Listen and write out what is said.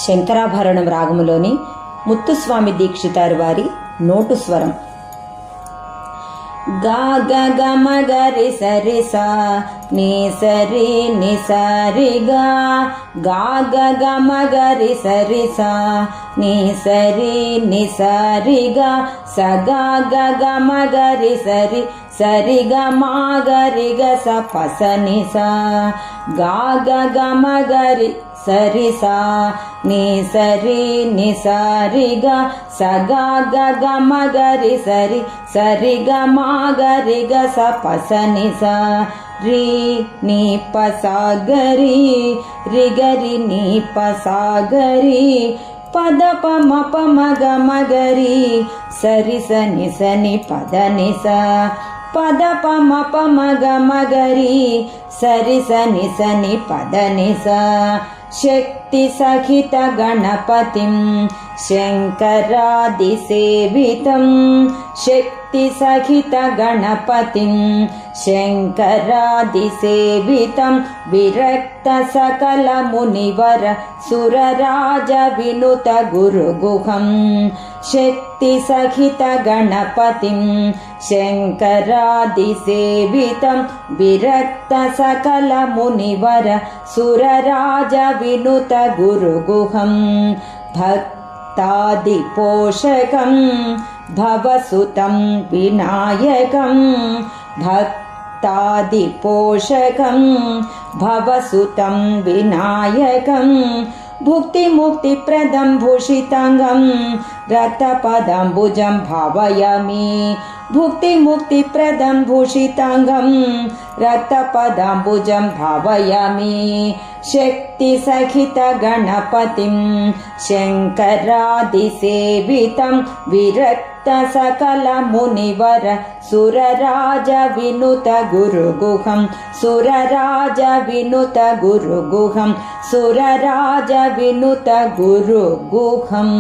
శంకరాభరణం రాగములోని ముత్తుస్వామి దీక్షితారు వారి నోటు స్వరం. గా గ గ మ గ రి సరి సా ని సరి ని సరి గా గా గ గ మ గ రి సరి సా ని సరి ని సరి గా స గా గ గ మ గ రి సరి సరి గ మ గ రి గ స ప స ని సా గా గ గ మ గ రి సరి సా ని సరి ని సరి గా స గా గ గ మ గ రి సరి సరి గ మ గ రి గ స ప స ని సా రి ని ప స గ రి రి గ రి ని ప స గ రి పద ప మ ప మ గ మ గ రి సరి స ని స ని పద ని స పద ప మ ప మ గ మ గ రి సరి స ని స ని పద ని స శక్తి సహిత గణపతిం శంకరాది సేవితం శక్తి సహిత గణపతిం శంకరాది సేవితం విరక్త సకల మునివర సురరాజ వినుత గురుగుహం శక్తి సహిత గణపతిం శంకరాది సేవితం విరక్త సకల మునివర సురరాజ వినుత గురుగుహం భక్తాది పోషకం భవసుతం వినాయకం భక్తాది పోషకం భవసుతం వినాయకం భుక్తి ముక్తి ప్రదం భూషితాంగం రక్తపదంబుజం భావయామి భుక్తి ముక్తి ప్రదం భూషితాంగం రక్తపదంబుజం భావయామి శక్తి సహిత గణపతిం శంకరాది సేవితం విరక్త సకల మునివర సురరాజ వినుత గురుగుహం సురరాజ వినుత గురుగుహం సురరాజ వినుత గురుగుహం.